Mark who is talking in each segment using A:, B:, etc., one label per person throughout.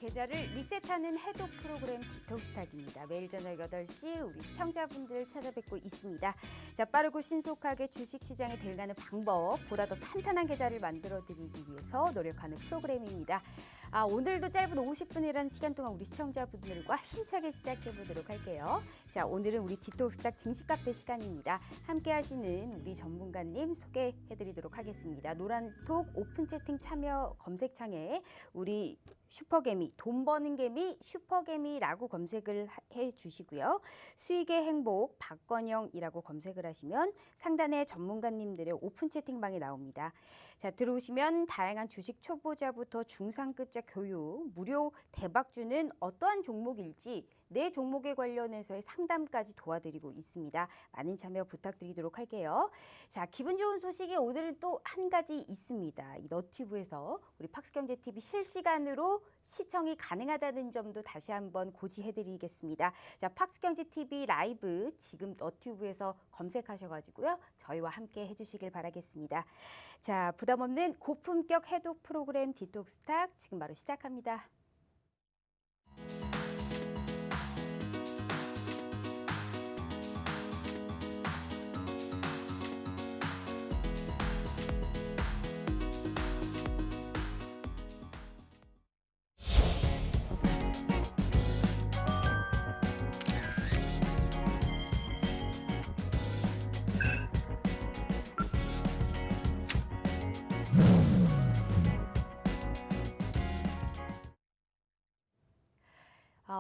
A: 계좌를 리셋하는 해독 프로그램 디톡스탁입니다. 매일 저녁 8시 우리 시청자분들 찾아뵙고 있습니다. 자, 빠르고 신속하게 주식시장에 대응하는 방법, 보다 더 탄탄한 계좌를 만들어드리기 위해서 노력하는 프로그램입니다. 오늘도 짧은 50분이라는 시간 동안 우리 시청자분들과 힘차게 시작해보도록 할게요. 자, 오늘은 우리 디톡스탁 증시카페 시간입니다. 함께 하시는 우리 전문가님 소개해드리도록 하겠습니다. 노란톡 오픈 채팅 참여 검색창에 우리 슈퍼개미, 돈 버는 개미, 슈퍼개미라고 검색을 해주시고요. 수익의 행복, 박건영이라고 검색을 하시면 상단에 전문가님들의 오픈 채팅방이 나옵니다. 자, 들어오시면 다양한 주식 초보자부터 중상급자 교육, 무료 대박 주는 어떠한 종목일지 내 종목에 관련해서의 상담까지 도와드리고 있습니다. 많은 참여 부탁드리도록 할게요. 자, 기분 좋은 소식이 오늘은 또 한 가지 있습니다. 이 너튜브에서 우리 팍스경제TV 실시간으로 시청이 가능하다는 점도 다시 한번 고지해드리겠습니다. 자, 팍스경제TV 라이브 지금 너튜브에서 검색하셔가지고요. 저희와 함께 해주시길 바라겠습니다. 자, 부담 없는 고품격 해독 프로그램 디톡스탁 지금 바로 시작합니다.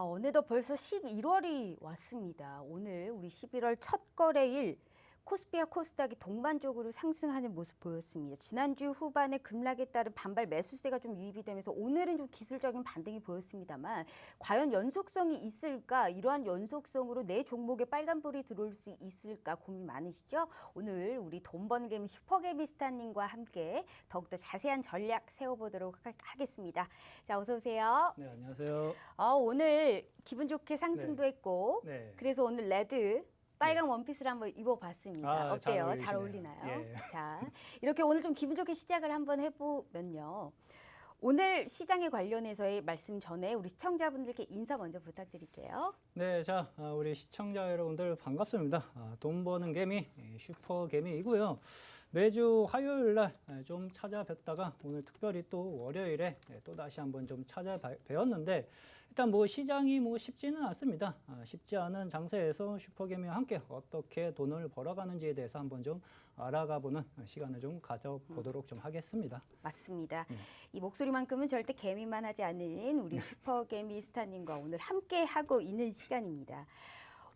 A: 어느덧 벌써 11월이 왔습니다. 오늘 우리 11월 첫 거래일 코스피와 코스닥이 동반적으로 상승하는 모습 보였습니다. 지난주 후반에 급락에 따른 반발 매수세가 좀 유입이 되면서 오늘은 좀 기술적인 반등이 보였습니다만 과연 연속성이 있을까? 이러한 연속성으로 내 종목에 빨간불이 들어올 수 있을까 고민 많으시죠? 오늘 우리 돈 버는 개미 슈퍼개미스타님과 함께 더욱더 자세한 전략 세워보도록 하겠습니다. 자, 어서 오세요.
B: 네, 안녕하세요.
A: 오늘 기분 좋게 상승도 했고 그래서 오늘 레드 빨간 원피스를 한번 입어봤습니다. 어때요? 잘 어울리나요?
B: 예.
A: 자, 이렇게 오늘 좀 기분 좋게 시작을 한번 해보면요. 오늘 시장에 관련해서의 말씀 전에 우리 시청자분들께 인사 먼저 부탁드릴게요.
B: 네, 자, 우리 시청자 여러분들 반갑습니다. 돈 버는 개미, 슈퍼개미이고요. 매주 화요일 날 좀 찾아뵙다가 오늘 특별히 또 월요일에 또 다시 한번 좀 찾아뵈었는데 일단 뭐 시장이 뭐 쉽지는 않습니다. 쉽지 않은 장세에서 슈퍼개미와 함께 어떻게 돈을 벌어가는지에 대해서 한번 좀 알아가보는 시간을 좀 가져보도록 좀 하겠습니다.
A: 맞습니다. 이 목소리만큼은 절대 개미만 하지 않은 우리 슈퍼개미 스타님과 오늘 함께 하고 있는 시간입니다.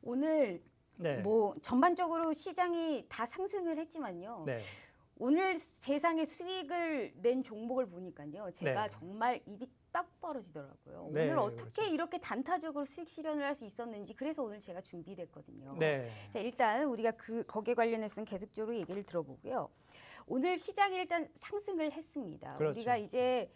A: 오늘 뭐 전반적으로 시장이 다 상승을 했지만요. 오늘 세상에 수익을 낸 종목을 보니까요. 제가 정말 입이 딱 벌어지더라고요. 오늘 어떻게 이렇게 단타적으로 수익 실현을 할 수 있었는지 그래서 오늘 제가 준비를 했거든요. 자, 일단 우리가 거기에 관련해서는 계속적으로 얘기를 들어보고요. 오늘 시장이 일단 상승을 했습니다.
B: 그렇죠.
A: 우리가 이제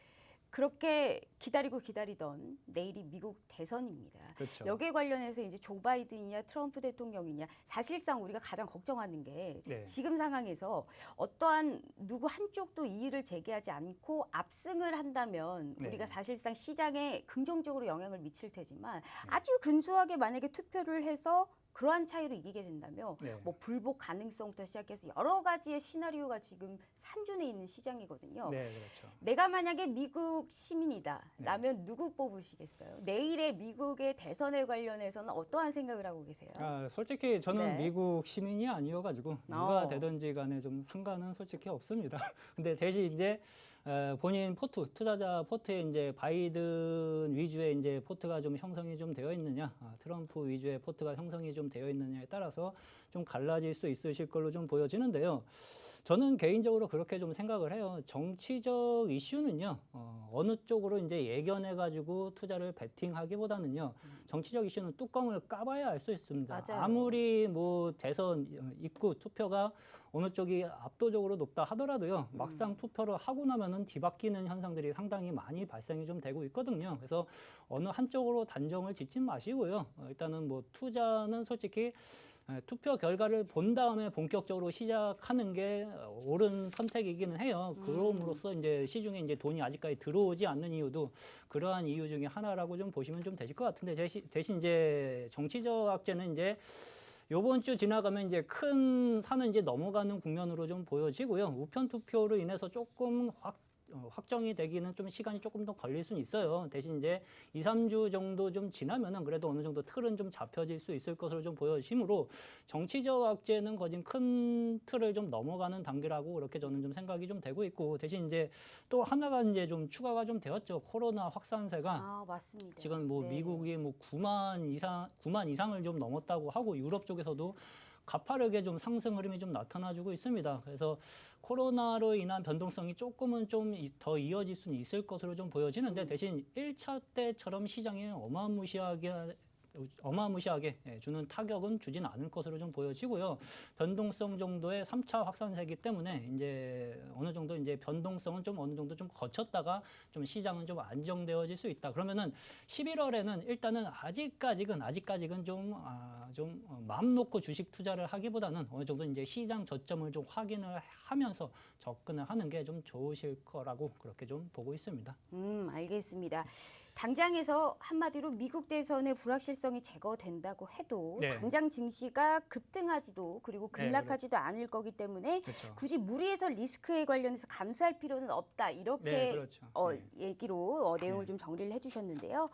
A: 그렇게 기다리던 내일이 미국 대선입니다.
B: 그렇죠.
A: 여기에 관련해서 이제 조 바이든이냐 트럼프 대통령이냐 사실상 우리가 가장 걱정하는 게 지금 상황에서 어떠한 누구 한쪽도 이의를 제기하지 않고 압승을 한다면 우리가 사실상 시장에 긍정적으로 영향을 미칠 테지만 아주 근소하게 만약에 투표를 해서 그러한 차이로 이기게 된다면 뭐 불복 가능성부터 시작해서 여러 가지의 시나리오가 지금 산준해 있는 시장이거든요.
B: 그렇죠.
A: 내가 만약에 미국 시민이다 라면 누구 뽑으시겠어요? 내일의 미국의 대선에 관련해서는 어떠한 생각을 하고 계세요?
B: 솔직히 저는 미국 시민이 아니어가지고 누가 되든지 간에 좀 상관은 솔직히 없습니다. 근데 대신 이제 본인 투자자 포트에 이제 바이든 위주의 이제 포트가 좀 형성이 좀 되어 있느냐, 트럼프 위주의 포트가 형성이 좀 되어 있느냐에 따라서 좀 갈라질 수 있으실 걸로 좀 보여지는데요. 저는 개인적으로 그렇게 좀 생각을 해요. 정치적 이슈는요, 어느 쪽으로 이제 예견해가지고 투자를 베팅하기보다는요, 정치적 이슈는 뚜껑을 까봐야 알 수 있습니다.
A: 맞아요.
B: 아무리 뭐 대선 입구 투표가 어느 쪽이 압도적으로 높다 하더라도요, 막상 투표를 하고 나면은 뒤바뀌는 현상들이 상당히 많이 발생이 좀 되고 있거든요. 그래서 어느 한쪽으로 단정을 짓지 마시고요. 일단은 뭐 투자는 솔직히 투표 결과를 본 다음에 본격적으로 시작하는 게 옳은 선택이기는 해요. 그럼으로써 이제 시중에 이제 돈이 아직까지 들어오지 않는 이유도 그러한 이유 중에 하나라고 좀 보시면 좀 되실 것 같은데 대신 이제 정치적 악재는 이제 요번 주 지나가면 이제 큰 산은 이제 넘어가는 국면으로 좀 보여지고요. 우편 투표로 인해서 조금 확정이 되기는 좀 시간이 조금 더 걸릴 수는 있어요. 대신 이제 2, 3주 정도 좀 지나면은 그래도 어느 정도 틀은 좀 잡혀질 수 있을 것으로 좀 보여지므로 정치적 악재는 거진 큰 틀을 좀 넘어가는 단계라고 그렇게 저는 좀 생각이 좀 되고 있고 대신 이제 또 하나가 이제 좀 추가가 좀 되었죠. 코로나 확산세가
A: 맞습니다.
B: 지금 뭐
A: 네.
B: 미국이 뭐 9만 이상을 좀 넘었다고 하고 유럽 쪽에서도 가파르게 좀 상승 흐름이 좀 나타나주고 있습니다. 그래서 코로나로 인한 변동성이 조금은 좀 더 이어질 수는 있을 것으로 좀 보여지는데 대신 1차 때처럼 시장이 어마무시하게 주는 타격은 주지는 않을 것으로 좀 보여지고요. 변동성 정도의 3차 확산세이기 때문에 이제 어느 정도 이제 변동성은 좀 어느 정도 좀 거쳤다가 좀 시장은 좀 안정되어질 수 있다. 그러면은 11월에는 일단은 아직까지는 좀 마음 놓고 주식 투자를 하기보다는 어느 정도 이제 시장 저점을 좀 확인을 하면서 접근을 하는 게 좀 좋으실 거라고 그렇게 좀 보고 있습니다.
A: 알겠습니다. 당장에서 한마디로 미국 대선의 불확실성이 제거된다고 해도
B: 네.
A: 당장 증시가 급등하지도 그리고 급락하지도 않을 거기 때문에
B: 그렇죠.
A: 굳이 무리해서 리스크에 관련해서 감수할 필요는 없다. 이렇게
B: 네, 그렇죠.
A: 얘기로 내용을 좀 정리를 해주셨는데요.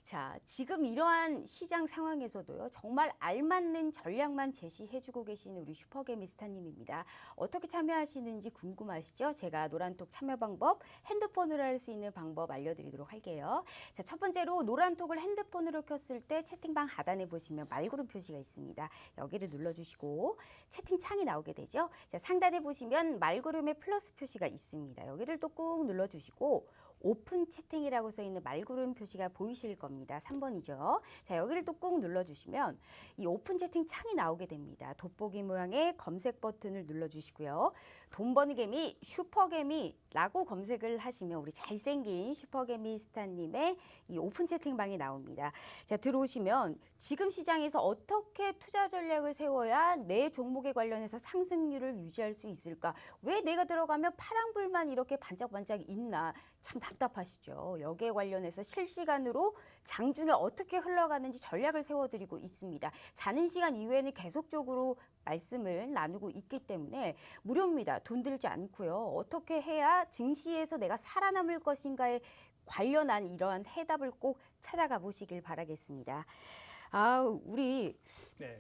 A: 자, 지금 이러한 시장 상황에서도요, 정말 알맞는 전략만 제시해주고 계시는 우리 슈퍼개미스타님입니다. 어떻게 참여하시는지 궁금하시죠? 제가 노란톡 참여 방법, 핸드폰으로 할 수 있는 방법 알려드리도록 할게요. 자, 첫 번째로 노란톡을 핸드폰으로 켰을 때 채팅방 하단에 보시면 말구름 표시가 있습니다. 여기를 눌러주시고 채팅창이 나오게 되죠. 자, 상단에 보시면 말구름의 플러스 표시가 있습니다. 여기를 또 꾹 눌러주시고 오픈 채팅이라고 써 있는 말구름 표시가 보이실 겁니다. 3번이죠. 자, 여기를 또 꾹 눌러주시면 이 오픈 채팅 창이 나오게 됩니다. 돋보기 모양의 검색 버튼을 눌러주시고요. 돈 버는 개미, 슈퍼개미라고 검색을 하시면 우리 잘생긴 슈퍼개미 스타님의 이 오픈 채팅방이 나옵니다. 자, 들어오시면 지금 시장에서 어떻게 투자 전략을 세워야 내 종목에 관련해서 상승률을 유지할 수 있을까? 왜 내가 들어가면 파랑불만 이렇게 반짝반짝 있나? 참 답답하시죠. 여기에 관련해서 실시간으로 장중에 어떻게 흘러가는지 전략을 세워드리고 있습니다. 자는 시간 이외에는 계속적으로 말씀을 나누고 있기 때문에 무료입니다. 돈 들지 않고요. 어떻게 해야 증시에서 내가 살아남을 것인가에 관련한 이러한 해답을 꼭 찾아가 보시길 바라겠습니다. 우리
B: 네.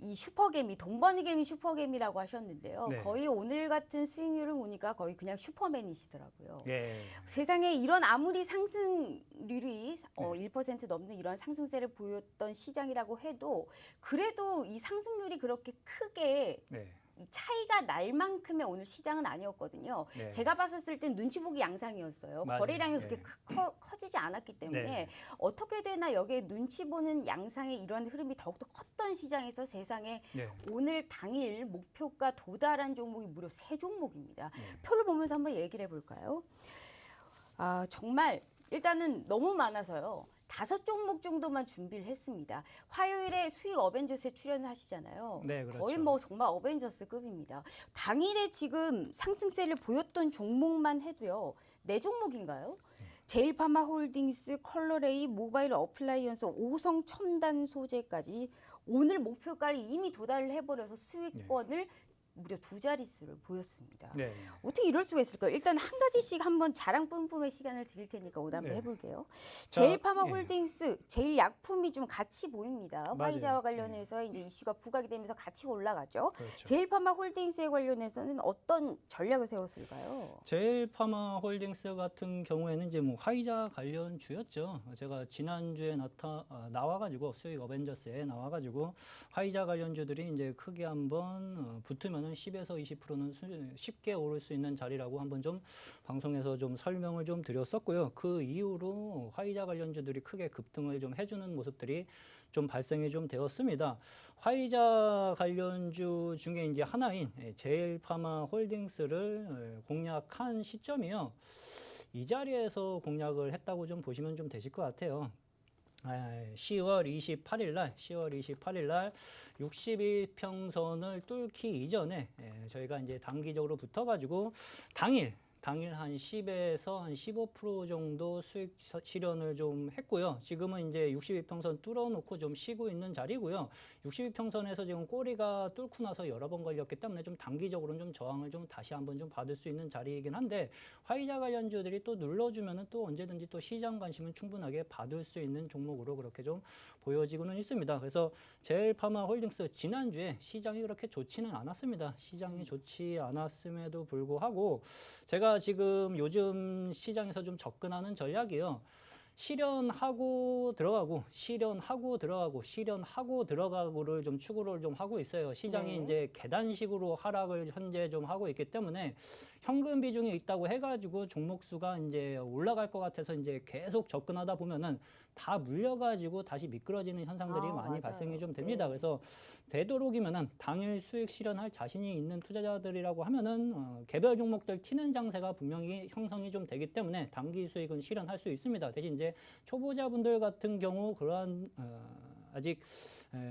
A: 이 슈퍼개미, 돈 버는 개미 슈퍼개미라고 하셨는데요.
B: 네.
A: 거의 오늘 같은 수익률을 보니까 거의 그냥 슈퍼맨이시더라고요.
B: 예.
A: 세상에 이런 아무리 상승률이 1% 넘는 이런 상승세를 보였던 시장이라고 해도 그래도 이 상승률이 그렇게 크게
B: 네.
A: 이 차이가 날 만큼의 오늘 시장은 아니었거든요.
B: 네.
A: 제가 봤을 땐 눈치 보기 양상이었어요.
B: 맞아요.
A: 거래량이 그렇게
B: 네.
A: 커지지 않았기 때문에
B: 네.
A: 어떻게 되나 여기에 눈치 보는 양상의 이러한 흐름이 더욱더 컸던 시장에서 세상에
B: 네.
A: 오늘 당일 목표가 도달한 종목이 무려 3종목입니다.
B: 네.
A: 표를 보면서 한번 얘기를 해볼까요? 정말 일단은 너무 많아서요. 5종목 정도만 준비를 했습니다. 화요일에 수익 어벤져스에 출연을 하시잖아요.
B: 네, 그렇죠.
A: 거의 뭐 정말 어벤져스급입니다. 당일에 지금 상승세를 보였던 종목만 해도요. 4종목인가요? 제일파마홀딩스, 컬러레이, 모바일 어플라이언스, 오성 첨단 소재까지 오늘 목표가를 이미 도달을 해버려서 수익권을 무려 2자릿수를 보였습니다.
B: 네.
A: 어떻게 이럴 수가 있을까요? 일단 한 가지씩 한번 자랑 뿜뿜의 시간을 드릴 테니까 오늘 한번
B: 네.
A: 해볼게요.
B: 자,
A: 제일파마홀딩스, 제일약품이 좀 같이 보입니다.
B: 맞아요.
A: 화이자와 관련해서 이제 이슈가 부각이 되면서 같이 올라가죠.
B: 그렇죠.
A: 제일파마홀딩스에 관련해서는 어떤 전략을 세웠을까요?
B: 제일파마홀딩스 같은 경우에는 이제 뭐 화이자 관련주였죠. 제가 지난주에 나와가지고 수익 어벤져스에 나와가지고 화이자 관련주들이 이제 크게 한번 붙으면은 10에서 20%는 쉽게 오를 수 있는 자리라고 한번 좀 방송에서 좀 설명을 좀 드렸었고요. 그 이후로 화이자 관련주들이 크게 급등을 좀 해주는 모습들이 좀 발생이 좀 되었습니다. 화이자 관련주 중에 이제 하나인 제일파마홀딩스를 공략한 시점이요. 이 자리에서 공략을 했다고 좀 보시면 좀 되실 것 같아요. 10월 28일 날 61평선을 뚫기 이전에 저희가 이제 단기적으로 붙어가지고 당일 한 10에서 한 15% 정도 수익 실현을 좀 했고요. 지금은 이제 62평선 뚫어놓고 좀 쉬고 있는 자리고요. 62평선에서 지금 꼬리가 뚫고 나서 여러 번 걸렸기 때문에 좀 단기적으로는 좀 저항을 좀 다시 한번 좀 받을 수 있는 자리이긴 한데 화이자 관련주들이 또 눌러주면은 또 언제든지 또 시장 관심은 충분하게 받을 수 있는 종목으로 그렇게 좀 보여지고는 있습니다. 그래서 제일파마홀딩스 지난주에 시장이 그렇게 좋지는 않았습니다. 시장이 좋지 않았음에도 불구하고 제가 지금 요즘 시장에서 좀 접근하는 전략이요. 실현하고 들어가고를 좀 추구를 좀 하고 있어요. 시장이
A: 네.
B: 이제 계단식으로 하락을 현재 좀 하고 있기 때문에 현금 비중이 있다고 해가지고 종목 수가 이제 올라갈 것 같아서 이제 계속 접근하다 보면은 다 물려가지고 다시 미끄러지는 현상들이 많이
A: 맞아요.
B: 발생이 좀 됩니다.
A: 네.
B: 그래서 되도록이면은 당일 수익 실현할 자신이 있는 투자자들이라고 하면은 개별 종목들 튀는 장세가 분명히 형성이 좀 되기 때문에 단기 수익은 실현할 수 있습니다. 대신 이제 초보자분들 같은 경우 그러한 아직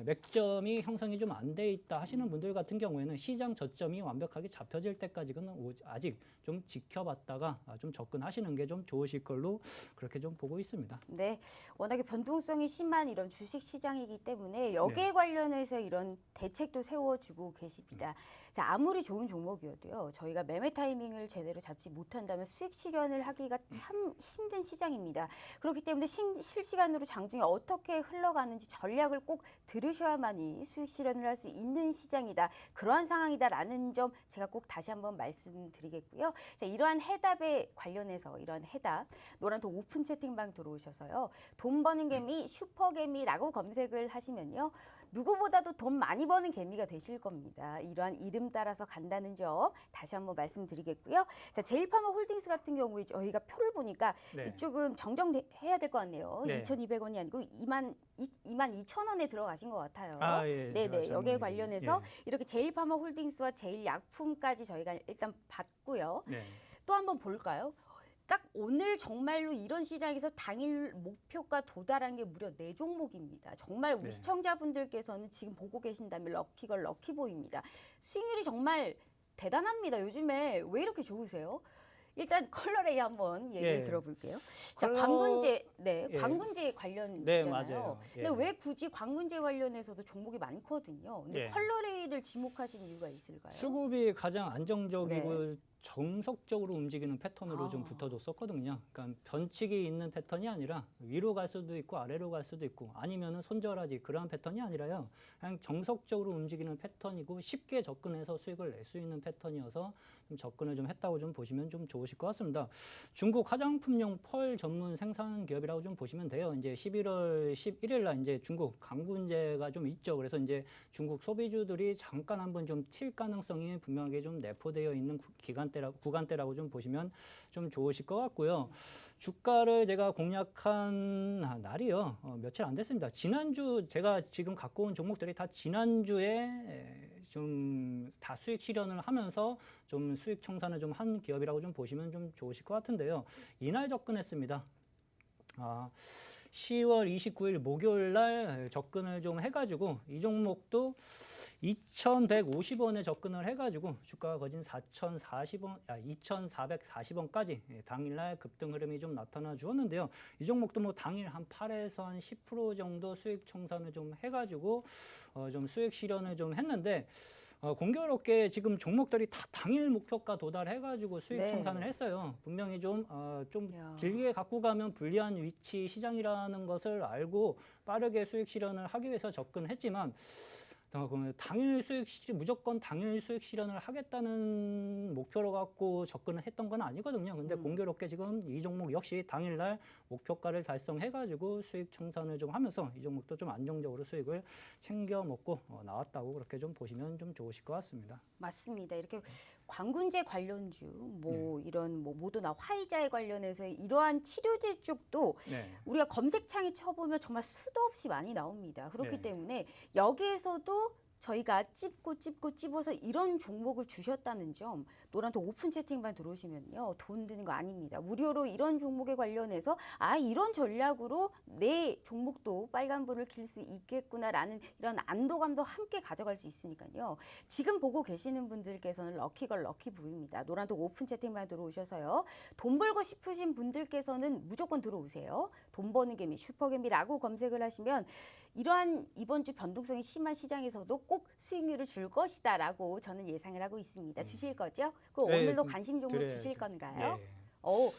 B: 맥점이 형성이 좀 안 돼 있다 하시는 분들 같은 경우에는 시장 저점이 완벽하게 잡혀질 때까지는 아직 좀 지켜봤다가 좀 접근하시는 게 좀 좋으실 걸로 그렇게 좀 보고 있습니다.
A: 네, 워낙에 변동성이 심한 이런 주식 시장이기 때문에 여기에 관련해서 이런 대책도 세워주고 계십니다. 자, 아무리 좋은 종목이어도요, 저희가 매매 타이밍을 제대로 잡지 못한다면 수익 실현을 하기가 참 힘든 시장입니다. 그렇기 때문에 실시간으로 장중에 어떻게 흘러가는지 전략을 꼭 들으셔야만이 수익 실현을 할 수 있는 시장이다. 그러한 상황이다라는 점 제가 꼭 다시 한번 말씀드리겠고요. 자, 이러한 해답에 관련해서 이러한 해답, 노란톡 오픈 채팅방 들어오셔서요. 돈 버는 개미, 슈퍼개미라고 검색을 하시면요. 누구보다도 돈 많이 버는 개미가 되실 겁니다. 이러한 이름 따라서 간다는 점 다시 한번 말씀드리겠고요. 자, 제일파마 홀딩스 같은 경우에 저희가 표를 보니까
B: 네.
A: 이쪽은 정정해야 될 것 같네요.
B: 네.
A: 2,200원이 아니고 22,000원에 들어가신 것 같아요.
B: 예.
A: 네네. 여기에
B: 잘못
A: 관련해서 이렇게 제일파마 홀딩스와 제일약품까지 저희가 일단 봤고요.
B: 네.
A: 또 한번 볼까요? 딱 오늘 정말로 이런 시장에서 당일 목표가 도달한 게 무려 4종목입니다. 정말 우리
B: 네.
A: 시청자분들께서는 지금 보고 계신다면 럭키걸 럭키보입니다. 수익률이 정말 대단합니다. 요즘에 왜 이렇게 좋으세요? 일단 컬러레이 한번 얘기를 들어볼게요. 자, 광군제 관련이잖아요.
B: 네, 맞아요.
A: 근데 왜 굳이 광군제 관련해서도 종목이 많거든요. 근데 컬러레이를 지목하신 이유가 있을까요?
B: 수급이 가장 안정적이고
A: 네.
B: 정석적으로 움직이는 패턴으로 좀 붙어줬었거든요. 그러니까 변칙이 있는 패턴이 아니라 위로 갈 수도 있고 아래로 갈 수도 있고 아니면은 손절하지 그러한 패턴이 아니라요. 그냥 정석적으로 움직이는 패턴이고 쉽게 접근해서 수익을 낼 수 있는 패턴이어서 좀 접근을 좀 했다고 좀 보시면 좀 좋으실 것 같습니다. 중국 화장품용 펄 전문 생산 기업이라고 좀 보시면 돼요. 이제 11월 11일 날 이제 중국 강군제가 좀 있죠. 그래서 이제 중국 소비주들이 잠깐 한번 좀 튈 가능성이 분명하게 좀 내포되어 있는 구간대라고 좀 보시면 좀 좋으실 것 같고요. 주가를 제가 공략한 날이요. 며칠 안 됐습니다. 지난주 제가 지금 갖고 온 종목들이 다 지난주에 좀 다 수익 실현을 하면서 좀 수익 청산을 좀 한 기업이라고 좀 보시면 좀 좋으실 것 같은데요. 이날 접근했습니다. 10월 29일 목요일 날 접근을 좀 해가지고 이 종목도 2,150원에 접근을 해가지고 주가가 거진 2,440원까지 당일날 급등 흐름이 좀 나타나 주었는데요. 이 종목도 뭐 당일 한 8에서 한 10% 정도 수익 청산을 좀 해가지고 좀 수익 실현을 좀 했는데 공교롭게 지금 종목들이 다 당일 목표가 도달해가지고 수익 청산을 했어요. 분명히 좀 길게 갖고 가면 불리한 위치 시장이라는 것을 알고 빠르게 수익 실현을 하기 위해서 접근했지만 무조건 당일 수익 실현을 하겠다는 목표로 갖고 접근을 했던 건 아니거든요. 근데 공교롭게 지금 이 종목 역시 당일날 목표가를 달성해가지고 수익 청산을 좀 하면서 이 종목도 좀 안정적으로 수익을 챙겨 먹고 나왔다고 그렇게 좀 보시면 좀 좋으실 것 같습니다.
A: 맞습니다. 이렇게 광군제 관련주, 이런 모더나 화이자에 관련해서 이러한 치료제 쪽도 우리가 검색창에 쳐보면 정말 수도 없이 많이 나옵니다. 그렇기 때문에 여기에서도 저희가 찝어서 이런 종목을 주셨다는 점 노란톡 오픈 채팅방 들어오시면요. 돈 드는 거 아닙니다. 무료로 이런 종목에 관련해서 이런 전략으로 내 종목도 빨간불을 킬 수 있겠구나라는 이런 안도감도 함께 가져갈 수 있으니까요. 지금 보고 계시는 분들께서는 럭키걸 럭키부입니다. 노란톡 오픈 채팅방 들어오셔서요. 돈 벌고 싶으신 분들께서는 무조건 들어오세요. 돈 버는 개미, 슈퍼개미라고 검색을 하시면 이러한 이번 주 변동성이 심한 시장에서도 꼭 수익률을 줄 것이다라고 저는 예상을 하고 있습니다. 주실 거죠? 그럼
B: 네,
A: 오늘도 관심 종목
B: 드려야죠.
A: 주실 건가요?
B: 네.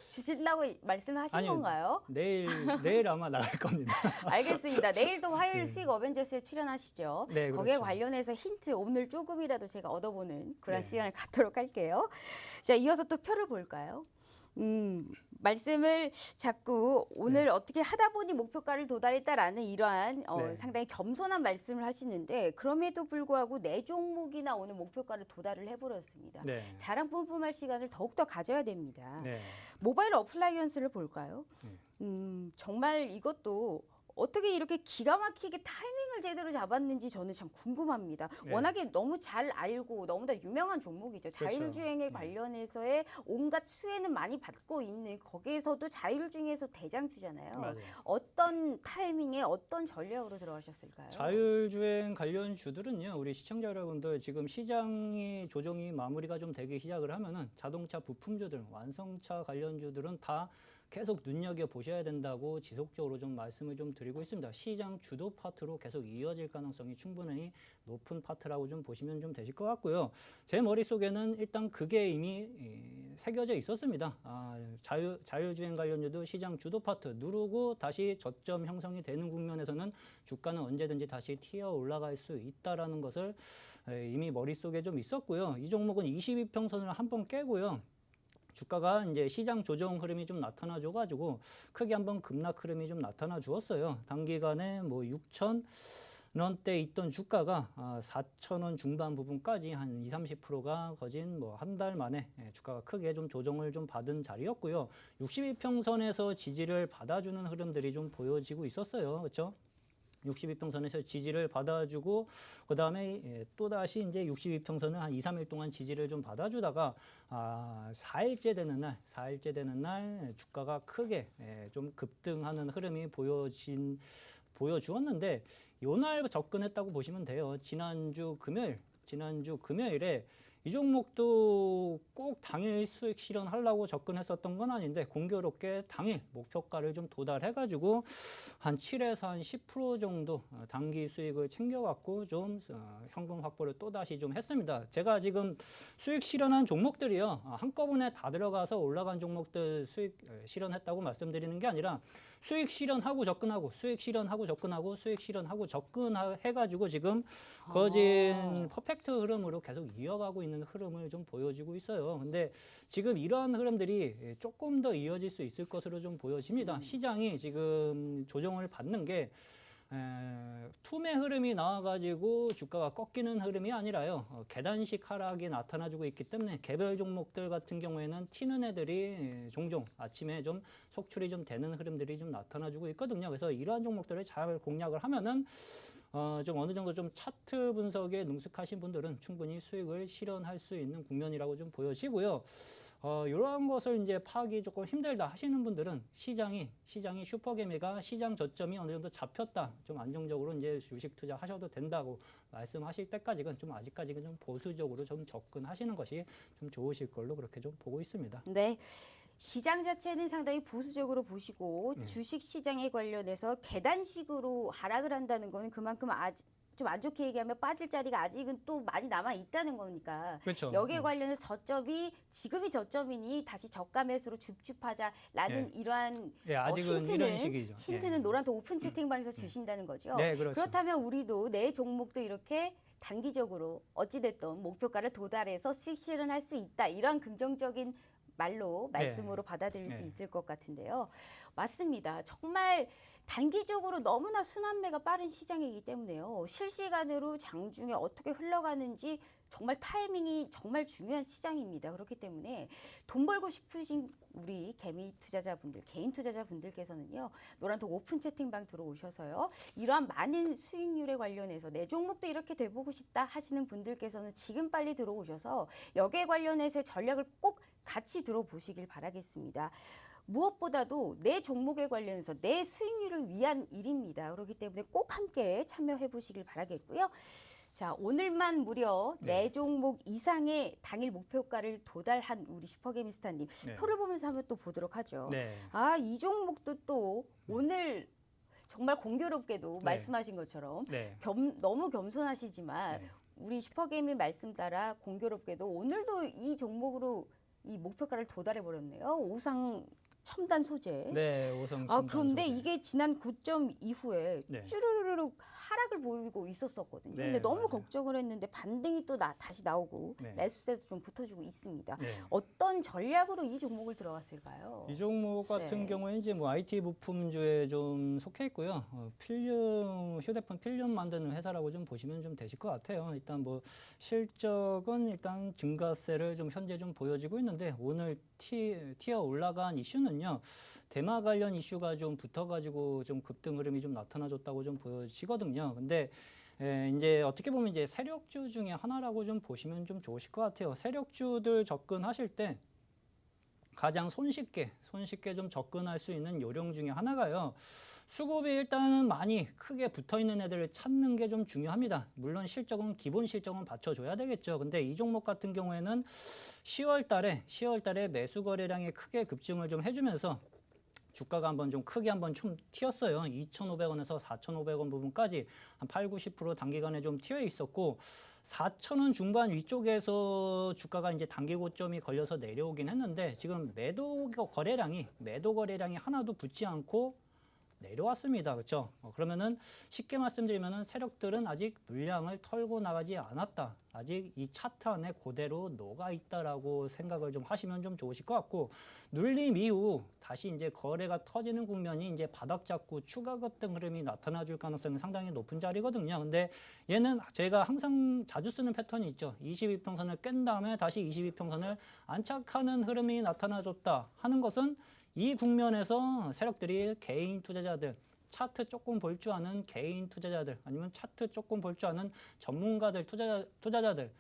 A: 주신다고 말씀하신
B: 아니요.
A: 건가요?
B: 내일 아마 나갈 겁니다.
A: 알겠습니다. 내일도 화요일
B: 네.
A: 수익 어벤져스에 출연하시죠.
B: 네,
A: 거기에
B: 그렇죠.
A: 관련해서 힌트 오늘 조금이라도 제가 얻어보는 그런
B: 네.
A: 시간을 갖도록 할게요. 자, 이어서 또 표를 볼까요? 말씀을 자꾸 오늘 어떻게 하다 보니 목표가를 도달했다라는 이러한
B: 네.
A: 상당히 겸손한 말씀을 하시는데 그럼에도 불구하고 내 종목이나 오늘 목표가를 도달을 해버렸습니다.
B: 네.
A: 자랑 뿜뿜할 시간을 더욱더 가져야 됩니다.
B: 네.
A: 모바일 어플라이언스를 볼까요? 정말 이것도 어떻게 이렇게 기가 막히게 타이밍을 제대로 잡았는지 저는 참 궁금합니다.
B: 네.
A: 워낙에 너무 잘 알고 너무나 유명한 종목이죠.
B: 그렇죠.
A: 자율주행에 관련해서의 온갖 수혜는 많이 받고 있는 거기에서도 자율주행에서 대장주잖아요.
B: 맞아요.
A: 어떤 타이밍에 어떤 전략으로 들어가셨을까요?
B: 자율주행 관련 주들은요, 우리 시청자 여러분들 지금 시장이 조정이 마무리가 좀 되기 시작을 하면은 자동차 부품주들, 완성차 관련주들은 다 계속 눈여겨 보셔야 된다고 지속적으로 좀 말씀을 좀 드리고 있습니다. 시장 주도 파트로 계속 이어질 가능성이 충분히 높은 파트라고 좀 보시면 좀 되실 것 같고요. 제 머릿속에는 일단 그게 이미 새겨져 있었습니다. 자율주행 관련주도 시장 주도 파트 누르고 다시 저점 형성이 되는 국면에서는 주가는 언제든지 다시 튀어 올라갈 수 있다라는 것을 이미 머릿속에 좀 있었고요. 이 종목은 22평선을 한번 깨고요. 주가가 이제 시장 조정 흐름이 좀 나타나 줘가지고 크게 한번 급락 흐름이 좀 나타나 주었어요. 단기간에 뭐 6,000원대 있던 주가가 4,000원 중반 부분까지 한 20~30%가 거진 뭐 한 달 만에 주가가 크게 좀 조정을 좀 받은 자리였고요. 62평선에서 지지를 받아주는 흐름들이 좀 보여지고 있었어요. 그렇죠? 62평선에서 지지를 받아주고 그다음에 또다시 이제 62평선을 한 2~3일 동안 지지를 좀 받아주다가 4일째 되는 날 주가가 크게 좀 급등하는 흐름이 보여주었는데 요날 접근했다고 보시면 돼요. 지난주 금요일에 이 종목도 꼭 당일 수익 실현하려고 접근했었던 건 아닌데 공교롭게 당일 목표가를 좀 도달해가지고 한 7에서 한 10% 정도 단기 수익을 챙겨갖고 좀 현금 확보를 또다시 좀 했습니다. 제가 지금 수익 실현한 종목들이요. 한꺼번에 다 들어가서 올라간 종목들 수익 실현했다고 말씀드리는 게 아니라 수익 실현하고 접근하고 수익 실현하고 접근하고 수익 실현하고 접근해가지고 지금 거진 퍼펙트 흐름으로 계속 이어가고 있는 흐름을 좀 보여지고 있어요. 근데 지금 이러한 흐름들이 조금 더 이어질 수 있을 것으로 좀 보여집니다. 시장이 지금 조정을 받는 게 투매 흐름이 나와가지고 주가가 꺾이는 흐름이 아니라요. 계단식 하락이 나타나주고 있기 때문에 개별 종목들 같은 경우에는 튀는 애들이 종종 아침에 좀 속출이 좀 되는 흐름들이 좀 나타나주고 있거든요. 그래서 이러한 종목들을 잘 공략을 하면은 좀 어느 정도 좀 차트 분석에 능숙하신 분들은 충분히 수익을 실현할 수 있는 국면이라고 좀 보여지고요. 이러한 것을 이제 파악이 조금 힘들다 하시는 분들은 시장이 슈퍼개미가 시장 저점이 어느 정도 잡혔다. 좀 안정적으로 이제 주식 투자하셔도 된다고 말씀하실 때까지는 좀 아직까지는 좀 보수적으로 좀 접근하시는 것이 좀 좋으실 걸로 그렇게 좀 보고 있습니다.
A: 네. 시장 자체는 상당히 보수적으로 보시고 주식 시장에 관련해서 계단식으로 하락을 한다는 거는 그만큼 아직 좀 안 좋게 얘기하면 빠질 자리가 아직은 또 많이 남아 있다는 거니까
B: 그렇죠.
A: 여기에 관련해서 저점이 지금이 저점이니 다시 저가 매수로 줍줍하자라는 이러한
B: 아직은 이런 시기죠.
A: 힌트는 노란톡 오픈 채팅방에서 주신다는 거죠.
B: 네, 그렇죠.
A: 그렇다면 우리도 내 종목도 이렇게 단기적으로 어찌됐든 목표가를 도달해서 수익 실현할 수 있다. 이런 긍정적인 말로
B: 네.
A: 말씀으로 받아들일 수
B: 네.
A: 있을 것 같은데요. 맞습니다. 정말 단기적으로 너무나 순환매가 빠른 시장이기 때문에요. 실시간으로 장중에 어떻게 흘러가는지 정말 타이밍이 정말 중요한 시장입니다. 그렇기 때문에 돈 벌고 싶으신 우리 개미 투자자분들, 개인 투자자분들께서는요. 노란톡 오픈 채팅방 들어오셔서요. 이러한 많은 수익률에 관련해서 내 종목도 이렇게 돼보고 싶다 하시는 분들께서는 지금 빨리 들어오셔서 여기에 관련해서 전략을 꼭 같이 들어보시길 바라겠습니다. 무엇보다도 내 종목에 관련해서 내 수익률을 위한 일입니다. 그렇기 때문에 꼭 함께 참여해 보시길 바라겠고요. 자, 오늘만 무려 네 종목 이상의 당일 목표가를 도달한 우리 슈퍼개미스타님
B: 네.
A: 표를 보면서 한번 또 보도록 하죠.
B: 네.
A: 아, 이 종목도 또 오늘 정말 공교롭게도
B: 네.
A: 말씀하신 것처럼
B: 네.
A: 너무 겸손하시지만
B: 네.
A: 우리 슈퍼개미 말씀 따라 공교롭게도 오늘도 이 종목으로 이 목표가를 도달해 버렸네요. 오상 첨단 소재.
B: 네, 오성
A: 아,
B: 첨단
A: 그런데
B: 소재.
A: 이게 지난 고점 이후에
B: 네.
A: 쭈르르륵 하락을 보이고 있었었거든요.
B: 네,
A: 근데 너무
B: 맞아요.
A: 걱정을 했는데 반등이 또 다시 나오고
B: 네.
A: 매수세도 좀 붙어주고 있습니다.
B: 네.
A: 어떤 전략으로 이 종목을 들어갔을까요?
B: 이 종목 같은
A: 네.
B: 경우에 이제 뭐 IT 부품주에 좀 속해 있고요. 필름, 휴대폰 필름 만드는 회사라고 좀 보시면 좀 되실 것 같아요. 일단 뭐 실적은 일단 증가세를 좀 현재 좀 보여지고 있는데 오늘 티어 올라간 이슈는요. 대마 관련 이슈가 좀 붙어가지고 좀 급등 흐름이 좀 나타나줬다고 좀 보여지거든요. 근데 이제 어떻게 보면 이제 세력주 중에 하나라고 좀 보시면 좀 좋으실 것 같아요. 세력주들 접근하실 때 가장 손쉽게 좀 접근할 수 있는 요령 중에 하나가요. 수급이 일단은 많이 크게 붙어 있는 애들을 찾는 게 좀 중요합니다. 물론 실적은 기본 실적은 받쳐줘야 되겠죠. 근데 이 종목 같은 경우에는 10월 달에 매수 거래량이 크게 급증을 좀 해주면서 주가가 한번 좀 크게 한번 좀 튀었어요. 2,500원에서 4,500원 부분까지 한 8, 90% 단기간에 좀 튀어 있었고 4,000원 중반 위쪽에서 주가가 이제 단기 고점이 걸려서 내려오긴 했는데 지금 매도 거래량이 하나도 붙지 않고 내려왔습니다. 그렇죠? 그러면은 쉽게 말씀드리면은 세력들은 아직 물량을 털고 나가지 않았다. 아직 이 차트 안에 그대로 녹아 있다라고 생각을 좀 하시면 좀 좋으실 것 같고 눌림 이후 다시 이제 거래가 터지는 국면이 이제 바닥 잡고 추가 급등 흐름이 나타나 줄 가능성이 상당히 높은 자리거든요. 근데 얘는 제가 항상 자주 쓰는 패턴이 있죠. 22평선을 깬 다음에 다시 22평선을 안착하는 흐름이 나타나 줬다 하는 것은 이 국면에서 세력들이 개인 투자자들, 차트 조금 볼 줄 아는 개인 투자자들, 아니면 차트 조금 볼 줄 아는 전문가들, 투자자들,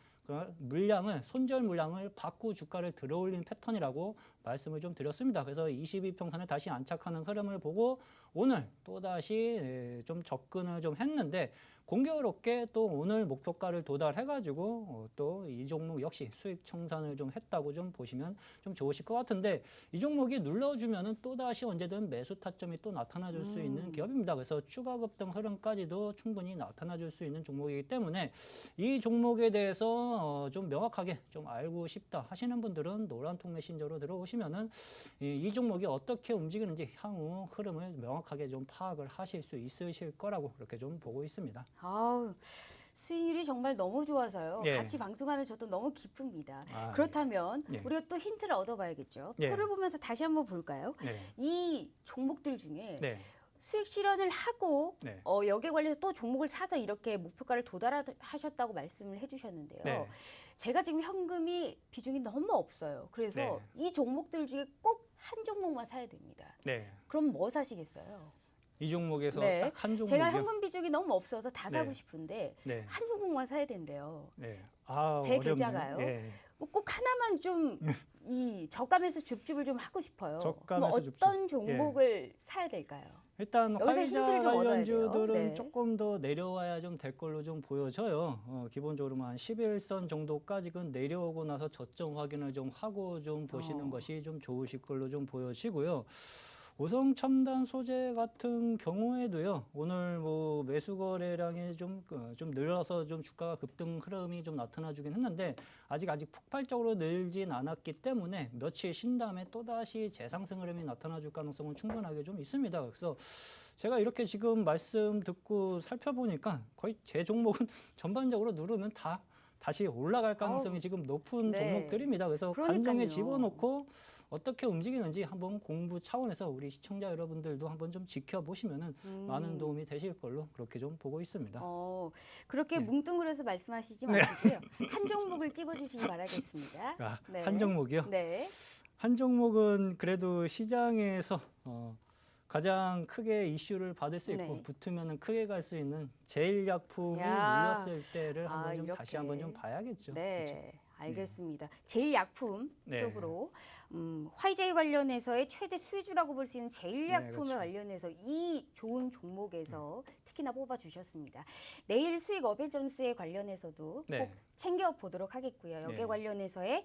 B: 손절 물량을 받고 주가를 들어올린 패턴이라고 말씀을 좀 드렸습니다. 그래서 22평선에 다시 안착하는 흐름을 보고 오늘 또다시 좀 접근을 좀 했는데 공교롭게 또 오늘 목표가를 도달해가지고 또 이 종목 역시 수익 청산을 좀 했다고 좀 보시면 좀 좋으실 것 같은데 이 종목이 눌러주면은 또다시 언제든 매수 타점이 또 나타나줄 수 있는 기업입니다. 그래서 추가 급등 흐름까지도 충분히 나타나줄 수 있는 종목이기 때문에 이 종목에 대해서 좀 명확하게 좀 알고 싶다 하시는 분들은 노란통 메신저로 들어오시면은 이 종목이 어떻게 움직이는지 향후 흐름을 명확하게 좀 파악을 하실 수 있으실 거라고 그렇게 좀 보고 있습니다.
A: 아우, 수익률이 정말 너무 좋아서요.
B: 예.
A: 같이 방송하는 저도 너무 기쁩니다.
B: 아,
A: 그렇다면
B: 예.
A: 우리가 또 힌트를 얻어봐야겠죠.
B: 예.
A: 표를 보면서 다시 한번 볼까요?
B: 네.
A: 이 종목들 중에
B: 네.
A: 수익 실현을 하고
B: 네.
A: 여기에 관해서 또 종목을 사서 이렇게 목표가를 도달하셨다고 말씀을 해주셨는데요.
B: 네.
A: 제가 지금 현금이 비중이 너무 없어요. 그래서
B: 네.
A: 이 종목들 중에 꼭 한 종목만 사야 됩니다.
B: 네.
A: 그럼 뭐 사시겠어요?
B: 이 종목에서
A: 네.
B: 딱 한 종목이요.
A: 제가 현금 비중이 너무 없어서 다 사고
B: 네.
A: 싶은데
B: 네.
A: 한 종목만 사야 된대요.
B: 네. 아,
A: 제
B: 어렵네요.
A: 계좌가요.
B: 예.
A: 뭐 꼭 하나만 좀 이 저감에서 줍줍을 좀 하고 싶어요.
B: 저감에서
A: 그럼
B: 줍줍.
A: 어떤 종목을 사야 될까요?
B: 일단
A: 여기서 힌트를
B: 화이자
A: 좀 얻어야
B: 관련주들은
A: 돼요. 네.
B: 조금 더 내려와야 좀 될 걸로 좀 보여져요. 기본적으로 한 11선 정도까지는 내려오고 나서 저점 확인을 좀 하고 좀 보시는 것이 좀 좋으실 걸로 좀 보여지고요. 오성 첨단 소재 같은 경우에도요. 오늘 뭐 매수 거래량이 좀 늘어서 좀 주가가 급등 흐름이 좀 나타나주긴 했는데 아직 폭발적으로 늘진 않았기 때문에 며칠 쉰 다음에 또다시 재상승 흐름이 나타나줄 가능성은 충분하게 좀 있습니다. 그래서 제가 이렇게 지금 말씀 듣고 살펴보니까 거의 제 종목은 전반적으로 누르면 다 다시 올라갈 가능성이
A: 아우,
B: 지금 높은
A: 네.
B: 종목들입니다. 그래서
A: 그러니까요.
B: 간종에 집어넣고 어떻게 움직이는지 한번 공부 차원에서 우리 시청자 여러분들도 한번 좀 지켜보시면은 많은 도움이 되실 걸로 그렇게 좀 보고 있습니다.
A: 그렇게
B: 네.
A: 뭉뚱그려서 말씀하시지 마시고요. 한 종목을 찝어주시기 바라겠습니다.
B: 아,
A: 네.
B: 한 종목이요?
A: 네.
B: 한 종목은 그래도 시장에서 가장 크게 이슈를 받을 수 있고
A: 네.
B: 붙으면 크게 갈 수 있는 제일약품이
A: 야.
B: 밀렸을 때를 한번 좀
A: 이렇게.
B: 다시 한번 좀 봐야겠죠.
A: 네.
B: 그렇죠?
A: 알겠습니다. 제일약품
B: 네.
A: 쪽으로 화이자유 관련해서의 최대 수혜주라고 볼 수 있는 제일약품에
B: 그렇죠.
A: 관련해서 이 좋은 종목에서 특히나 뽑아주셨습니다. 내일 수익 어벤져스에 관련해서도
B: 네.
A: 꼭 챙겨보도록 하겠고요. 여기에
B: 네.
A: 관련해서의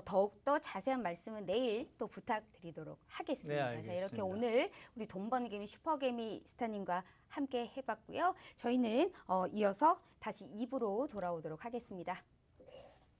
A: 더욱더 자세한 말씀은 내일 또 부탁드리도록 하겠습니다.
B: 네,
A: 자, 이렇게
B: 알겠습니다.
A: 오늘 우리 돈번개미 슈퍼개미 스타님과 함께 해봤고요. 저희는 이어서 다시 2부로 돌아오도록 하겠습니다.